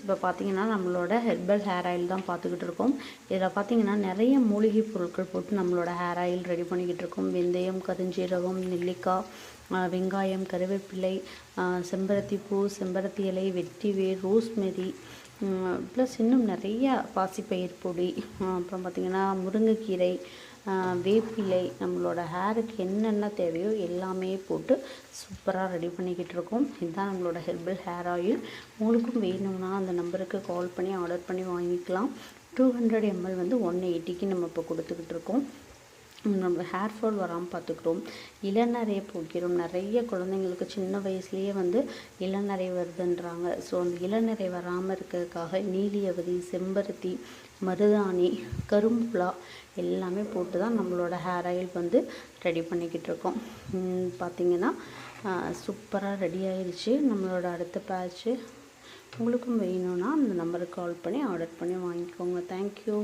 இப்போ பார்த்தீங்கன்னா நம்மளோட ஹெர்பல் ஹேர் ஆயில் தான் பார்த்துக்கிட்டு இருக்கோம். இதில் பார்த்தீங்கன்னா நிறைய மூலிகை பொருட்கள் போட்டு நம்மளோட ஹேர் ஆயில் ரெடி பண்ணிக்கிட்டு இருக்கோம். வெந்தயம், கருஞ்சீரகம், நெல்லிக்காய், வெங்காயம், கருவேப்பிலை, செம்பருத்தி பூ, செம்பருத்தி இலை, வெட்டிவேர், ரோஸ்மெரி, ப்ளஸ் இன்னும் நிறைய பாசிப்பயிர் பொடி, அப்புறம் பார்த்திங்கன்னா முருங்கைக்கீரை, வேப்பிலை, நம்மளோட ஹேருக்கு என்னென்ன தேவையோ எல்லாமே போட்டு சூப்பராக ரெடி பண்ணிக்கிட்டு இருக்கோம். இதுதான் நம்மளோட ஹெர்பல் ஹேர் ஆயில். உங்களுக்கும் வேணும்னா அந்த நம்பருக்கு கால் பண்ணி ஆர்டர் பண்ணி வாங்கிக்கலாம். 200 ml வந்து 180க்கு நம்ம இப்போ கொடுத்துக்கிட்டு இருக்கோம். நம்ம ஹேர் ஃபால் வராமல் பார்த்துக்கிறோம். இளநரையை போக்கிறோம். நிறைய குழந்தைங்களுக்கு சின்ன வயசுலேயே வந்து இளநரை வருதுன்றாங்க. ஸோ அந்த இளநரை வராமல் இருக்கிறதுக்காக நீலியவதி, செம்பருத்தி, மருதாணி, கரும்புலா எல்லாமே போட்டு தான் நம்மளோட ஹேர் ஆயில் வந்து ரெடி பண்ணிக்கிட்டு இருக்கோம். பார்த்திங்கன்னா சூப்பராக ரெடி ஆயிடுச்சு நம்மளோட அடுத்த பேட்ச்சு. உங்களுக்கும் வேணும்னா அந்த நம்பருக்கு கால் பண்ணி ஆர்டர் பண்ணி வாங்கிக்கோங்க. தேங்க்யூ.